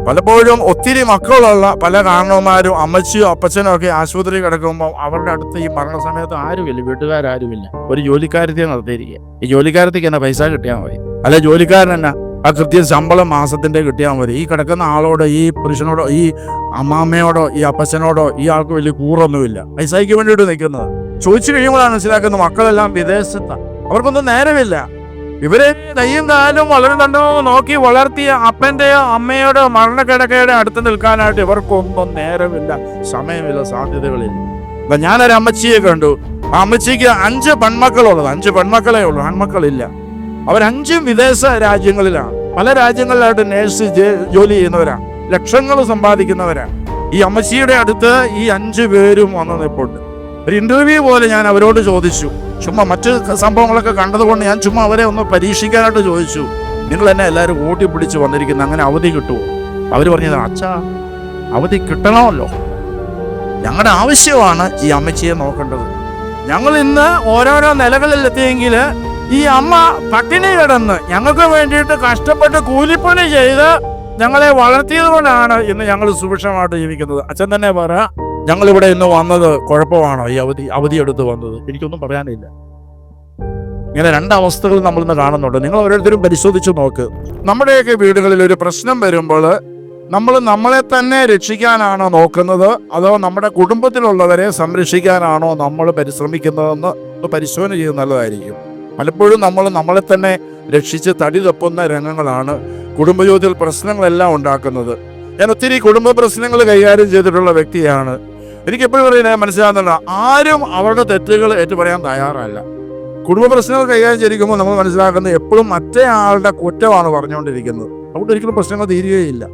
പലപ്പോഴും ഒത്തിരി മക്കളുള്ള പല കാരണവന്മാരും അമ്മച്ചിയോ അപ്പച്ചനോ ഒക്കെ ആശുപത്രി കിടക്കുമ്പോൾ അവരുടെ അടുത്ത് ഈ മരണസമയത്ത് ആരുമില്ല, വീട്ടുകാരുമില്ല. ഒരു ജോലിക്കാരത്തെ നിർത്തിയിരിക്കുക. ഈ ജോലിക്കാരത്തേക്ക് എന്നാ പൈസ കിട്ടിയാൽ മതി, അല്ലെ ജോലിക്കാരൻ എന്നാ ആ കൃത്യം ശമ്പളം മാസത്തിന്റെ കിട്ടിയാൽ മതി. ഈ കിടക്കുന്ന ആളോട്, ഈ പുരുഷനോടോ, ഈ അമ്മാമ്മയോടോ, ഈ അപ്പച്ചനോടോ ഈ ആൾക്ക് വലിയ കൂറൊന്നുമില്ല, പൈസയ്ക്ക് വേണ്ടിയിട്ട് നിൽക്കുന്നത്. ചോദിച്ചു കഴിയുമ്പോഴാണ് മനസ്സിലാക്കുന്നത് മക്കളെല്ലാം വിദേശത്താണ്, അവർക്കൊന്നും നേരമില്ല. ഇവരെ കയ്യും കാലും വളരെ തണ്ടോ നോക്കി വളർത്തിയ അപ്പന്റെയോ അമ്മയോടോ മരണക്കിടക്കയുടെ അടുത്ത് നിൽക്കാനായിട്ട് ഇവർക്കൊന്നും നേരമില്ല, സമയമില്ല, സാധ്യതകളില്ല. ഞാനൊരു അമ്മച്ചിയെ കണ്ടു. ആ അമ്മച്ചിക്ക് 5 പെൺമക്കളുള്ളത്, 5 പെൺമക്കളേ ഉള്ളൂ, ആൺമക്കളില്ല. അവർ 5 വിദേശ രാജ്യങ്ങളിലാണ്, പല രാജ്യങ്ങളിലായിട്ട് നേഴ്സ് ജോലി ചെയ്യുന്നവരാണ്, ലക്ഷങ്ങൾ സമ്പാദിക്കുന്നവരാണ്. ഈ അമ്മച്ചിയുടെ അടുത്ത് ഈ 5 പേരും വന്ന് നിൽപ്പുണ്ട്. ഒരു ഇന്റർവ്യൂ പോലെ ഞാൻ അവരോട് ചോദിച്ചു, ചുമ്മാ മറ്റ് സംഭവങ്ങളൊക്കെ കണ്ടതുകൊണ്ട് ഞാൻ ചുമ്മാ അവരെ ഒന്ന് പരീക്ഷിക്കാനായിട്ട് ചോദിച്ചു, നിങ്ങൾ എന്നെ എല്ലാവരും ഓട്ടി പിടിച്ച് വന്നിരിക്കുന്നത്, അങ്ങനെ അവധി കിട്ടുമോ? അവർ പറഞ്ഞത്, അച്ഛാ അവധി കിട്ടണമല്ലോ, ഞങ്ങളുടെ ആവശ്യമാണ് ഈ അമ്മച്ചിയെ നോക്കേണ്ടത്. ഞങ്ങൾ ഇന്ന് ഓരോരോ നിലകളിൽ എത്തിയെങ്കിൽ ഈ അമ്മ പട്ടിണി കിടന്ന് ഞങ്ങൾക്ക് വേണ്ടിയിട്ട് കഷ്ടപ്പെട്ട് കൂലിപ്പണി ചെയ്ത് ഞങ്ങളെ വളർത്തിയത് കൊണ്ടാണ് ഇന്ന് ഞങ്ങൾ സുഭിക്ഷമായിട്ട് ജീവിക്കുന്നത്. അച്ഛൻ തന്നെ പറ, ഞങ്ങളിവിടെ ഇന്ന് വന്നത് കുഴപ്പമാണോ ഈ അവധി എടുത്ത് വന്നത്? എനിക്കൊന്നും പറയാനില്ല. ഇങ്ങനെ 2 അവസ്ഥകൾ നമ്മളിന്ന് കാണുന്നുണ്ട്. നിങ്ങൾ ഓരോരുത്തരും പരിശോധിച്ച് നോക്ക്. നമ്മുടെയൊക്കെ വീടുകളിൽ ഒരു പ്രശ്നം വരുമ്പോൾ നമ്മൾ നമ്മളെ തന്നെ രക്ഷിക്കാനാണോ നോക്കുന്നത്, അതോ നമ്മുടെ കുടുംബത്തിലുള്ളവരെ സംരക്ഷിക്കാനാണോ നമ്മൾ പരിശ്രമിക്കുന്നതെന്ന് പരിശോധന ചെയ്യുന്നത് നല്ലതായിരിക്കും. പലപ്പോഴും നമ്മൾ നമ്മളെ തന്നെ രക്ഷിച്ച് തടി തപ്പുന്ന രംഗങ്ങളാണ് കുടുംബജീവിതത്തിൽ പ്രശ്നങ്ങളെല്ലാം ഉണ്ടാക്കുന്നത്. ഞാൻ ഒത്തിരി കുടുംബ പ്രശ്നങ്ങൾ കൈകാര്യം ചെയ്തിട്ടുള്ള വ്യക്തിയാണ്. എനിക്കെപ്പോഴും പറയുന്നത് മനസ്സിലാകുന്നില്ല, ആരും അവരുടെ തെറ്റുകൾ ഏറ്റുപറയാൻ തയ്യാറല്ല. കുടുംബ പ്രശ്നങ്ങൾ കൈകാര്യം ചെയ്തിരിക്കുമ്പോൾ നമ്മൾ മനസ്സിലാക്കുന്നത് എപ്പോഴും മറ്റേ ആളുടെ കുറ്റമാണ് പറഞ്ഞുകൊണ്ടിരിക്കുന്നത്. അതുകൊണ്ട് ഒരിക്കലും പ്രശ്നങ്ങൾ തീരുകയില്ല.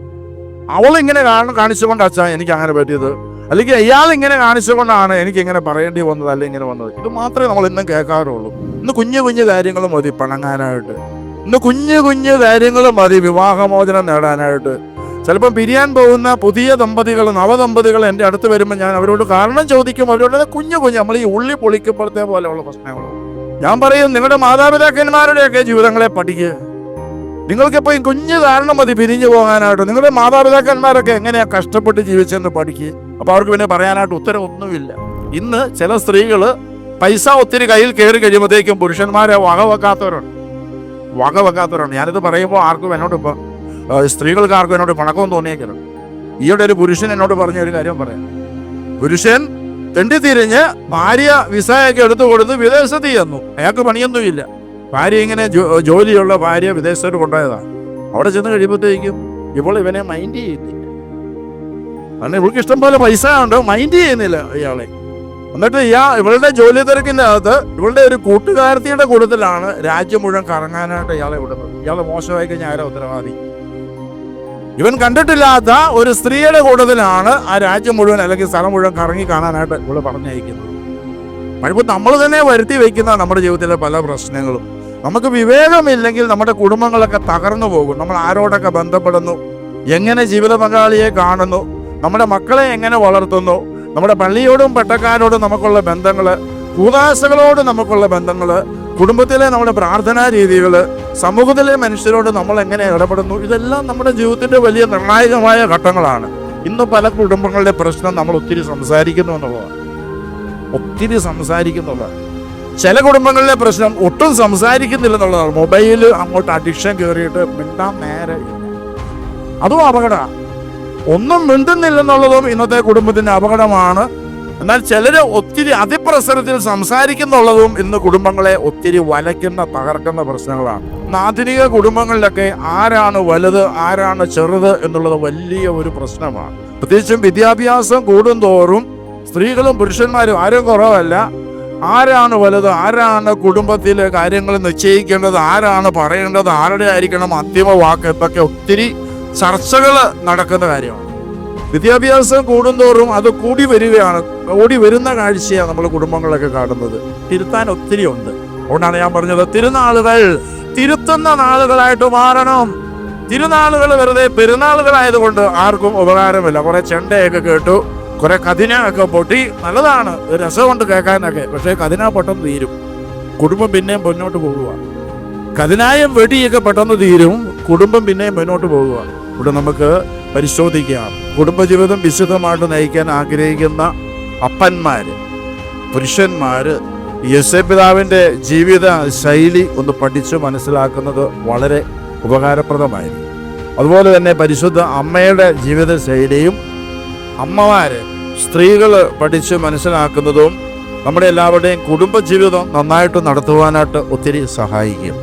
അവളിങ്ങനെ കാണിച്ചുകൊണ്ട് അച്ഛാ എനിക്ക് അങ്ങനെ പറ്റിയത്, അല്ലെങ്കിൽ ഇയാൾ ഇങ്ങനെ കാണിച്ചുകൊണ്ടാണ് എനിക്ക് ഇങ്ങനെ പറയേണ്ടി വന്നത്, അല്ലെങ്കിൽ ഇങ്ങനെ വന്നത്. ഇത് മാത്രമേ നമ്മൾ ഇന്നും കേൾക്കാറുള്ളൂ. ഇന്ന് കുഞ്ഞു കുഞ്ഞു കാര്യങ്ങൾ മതി പിണങ്ങാനായിട്ട്, ഇന്ന് കുഞ്ഞു കുഞ്ഞു കാര്യങ്ങൾ മതി വിവാഹമോചനം നേടാനായിട്ട്. ചിലപ്പോൾ പിരിയാൻ പോകുന്ന പുതിയ ദമ്പതികൾ, നവദമ്പതികൾ എൻ്റെ അടുത്ത് വരുമ്പോൾ ഞാൻ അവരോട് കാരണം ചോദിക്കും. അവരോട് കുഞ്ഞു കുഞ്ഞു നമ്മൾ ഈ ഉള്ളി പൊളിക്കുമ്പോഴത്തെ പോലെയുള്ള പ്രശ്നങ്ങൾ. ഞാൻ പറയും, നിങ്ങളുടെ മാതാപിതാക്കന്മാരുടെയൊക്കെ ജീവിതങ്ങളെ പഠിക്കുക. നിങ്ങൾക്കിപ്പോൾ ഈ കുഞ്ഞു കാരണം മതി പിരിഞ്ഞു പോകാനായിട്ട്. നിങ്ങളുടെ മാതാപിതാക്കന്മാരൊക്കെ എങ്ങനെയാണ് കഷ്ടപ്പെട്ട് ജീവിച്ചെന്ന് പഠിക്കുക. അപ്പോൾ അവർക്ക് പിന്നെ പറയാനായിട്ട് ഉത്തരവൊന്നുമില്ല. ഇന്ന് ചില സ്ത്രീകൾ പൈസ ഒത്തിരി കയ്യിൽ കയറി കഴിയുമ്പോഴത്തേക്കും പുരുഷന്മാരെ വകവെക്കാത്തവരുണ്ട്. ഞാനിത് പറയുമ്പോൾ ആർക്കും എന്നോട് ഇപ്പോൾ സ്ത്രീകൾക്ക് ആർക്കും എന്നോട് പണക്കവും തോന്നിയേക്കണം. ഈയിടെ ഒരു പുരുഷൻ എന്നോട് പറഞ്ഞ ഒരു കാര്യം പറയാം. പുരുഷൻ തെണ്ടിത്തിരിഞ്ഞ് ഭാര്യ വിസയൊക്കെ എടുത്തു കൊടുത്ത് വിദേശത്ത് ചെന്നു. അയാൾക്ക് പണിയൊന്നുമില്ല. ഭാര്യ ഇങ്ങനെ ജോലിയുള്ള ഭാര്യ വിദേശത്തോട്ട് കൊണ്ടുപോയതാണ്. അവിടെ ചെന്ന് കഴിയുമ്പോഴത്തേക്കും ഇവനെ മൈൻഡ് ചെയ്യുന്നില്ല. കാരണം ഇവൾക്ക് ഇഷ്ടം പോലെ പൈസ ഉണ്ട്, മൈൻഡ് ചെയ്യുന്നില്ല ഇയാളെ. എന്നിട്ട് ഇവളുടെ ജോലി തിരക്കിൻ്റെ അകത്ത് ഇവളുടെ ഒരു കൂട്ടുകാരത്തിയുടെ കൂട്ടത്തിലാണ് രാജ്യം മുഴുവൻ കറങ്ങാനായിട്ട് ഇയാളെ വിടുന്നത്. ഇയാളെ മോശമായി കഴിഞ്ഞാൽ ആരാ ഉത്തരവാദി? ഇവൻ കണ്ടിട്ടില്ലാത്ത ഒരു സ്ത്രീയുടെ കൂട്ടത്തിലാണ് ആ രാജ്യം മുഴുവൻ അല്ലെങ്കിൽ സ്ഥലം മുഴുവൻ കറങ്ങി കാണാനായിട്ട് ഇവള് പറഞ്ഞയക്കുന്നത്. അപ്പോൾ നമ്മൾ തന്നെ വരുത്തി വയ്ക്കുന്ന നമ്മുടെ ജീവിതത്തിലെ പല പ്രശ്നങ്ങളും. നമുക്ക് വിവേകമില്ലെങ്കിൽ നമ്മുടെ കുടുംബങ്ങളൊക്കെ തകർന്നു പോകും. നമ്മൾ ആരോടൊക്കെ ബന്ധപ്പെടുന്നു, എങ്ങനെ ജീവിത പങ്കാളിയെ കാണുന്നു, നമ്മുടെ മക്കളെ എങ്ങനെ വളർത്തുന്നു, നമ്മുടെ പള്ളിയോടും പട്ടക്കാരോടും നമുക്കുള്ള ബന്ധങ്ങൾ, കൂദാശകളോട് നമുക്കുള്ള ബന്ധങ്ങൾ, കുടുംബത്തിലെ നമ്മുടെ പ്രാർത്ഥനാ രീതികൾ, സമൂഹത്തിലെ മനുഷ്യരോട് നമ്മൾ എങ്ങനെ ഇടപെടുന്നു, ഇതെല്ലാം നമ്മുടെ ജീവിതത്തിൻ്റെ വലിയ നിർണായകമായ ഘട്ടങ്ങളാണ്. ഇന്ന് പല കുടുംബങ്ങളുടെ പ്രശ്നം നമ്മൾ ഒത്തിരി സംസാരിക്കുന്നു എന്നുള്ളതാണ്. ചില കുടുംബങ്ങളിലെ പ്രശ്നം ഒട്ടും സംസാരിക്കുന്നില്ല എന്നുള്ളതാണ്. മൊബൈൽ അങ്ങോട്ട് അഡിക്ഷൻ കയറിയിട്ട് മിണ്ടാൻ നേരെ, അതും അപകടമാണ്. ഒന്നും മിണ്ടുന്നില്ലെന്നുള്ളതും ഇന്നത്തെ കുടുംബത്തിൻ്റെ അപകടമാണ്. എന്നാൽ ചിലർ ഒത്തിരി അതിപ്രസരത്തിൽ സംസാരിക്കുന്നുള്ളതും ഇന്ന് കുടുംബങ്ങളെ ഒത്തിരി വലയ്ക്കുന്ന, തകർക്കുന്ന പ്രശ്നങ്ങളാണ്. ആധുനിക കുടുംബങ്ങളിലൊക്കെ ആരാണ് വലുത്, ആരാണ് ചെറുത് എന്നുള്ളത് വലിയ ഒരു പ്രശ്നമാണ്. പ്രത്യേകിച്ചും വിദ്യാഭ്യാസം കൂടുന്തോറും സ്ത്രീകളും പുരുഷന്മാരും ആരും കുറവല്ല. ആരാണ് വലുത്, ആരാണ് കുടുംബത്തിലെ കാര്യങ്ങൾ നിശ്ചയിക്കേണ്ടത്, ആരാണ് പറയേണ്ടത്, ആരുടെ ആയിരിക്കണം അന്തിമ വാക്ക്, ഇതൊക്കെ ഒത്തിരി ചർച്ചകൾ നടക്കുന്ന കാര്യമാണ്. വിദ്യാഭ്യാസം കൂടുന്തോറും അത് കൂടി വരുന്ന കാഴ്ചയാണ് നമ്മൾ കുടുംബങ്ങളൊക്കെ കാണുന്നത്. തിരുത്താൻ ഒത്തിരി ഉണ്ട്. അതുകൊണ്ടാണ് ഞാൻ പറഞ്ഞത്, തിരുനാളുകൾ തിരുത്തുന്ന നാളുകളായിട്ട് മാറണം. തിരുനാളുകൾ വെറുതെ പെരുന്നാളുകളായതുകൊണ്ട് ആർക്കും ഉപകാരമില്ല. കുറെ ചെണ്ടയൊക്കെ കേട്ടു, കുറെ കതിന ഒക്കെ പൊട്ടി, നല്ലതാണ്, രസമുണ്ട് കേൾക്കാനൊക്കെ. പക്ഷേ കതിന പെട്ടെന്ന് തീരും, കുടുംബം പിന്നെയും മുന്നോട്ട് പോകുക. കതിനായും വെടിയൊക്കെ പെട്ടെന്ന് തീരും, കുടുംബം പിന്നെയും മുന്നോട്ട് പോകുക. ഇവിടെ നമുക്ക് പരിശോധിക്കാം. കുടുംബജീവിതം വിശുദ്ധമായിട്ട് നയിക്കാൻ ആഗ്രഹിക്കുന്ന അപ്പന്മാർ, പുരുഷന്മാർ യോസേപ്പിതാവിൻ്റെ ജീവിത ശൈലി ഒന്ന് പഠിച്ച് മനസ്സിലാക്കുന്നത് വളരെ ഉപകാരപ്രദമായിരിക്കും. അതുപോലെ തന്നെ പരിശുദ്ധ അമ്മയുടെ ജീവിത ശൈലിയും അമ്മമാർ, സ്ത്രീകൾ പഠിച്ച് മനസ്സിലാക്കുന്നതും നമ്മുടെ എല്ലാവരുടെയും കുടുംബജീവിതം നന്നായിട്ട് നടത്തുവാനായിട്ട് ഒത്തിരി സഹായിക്കും.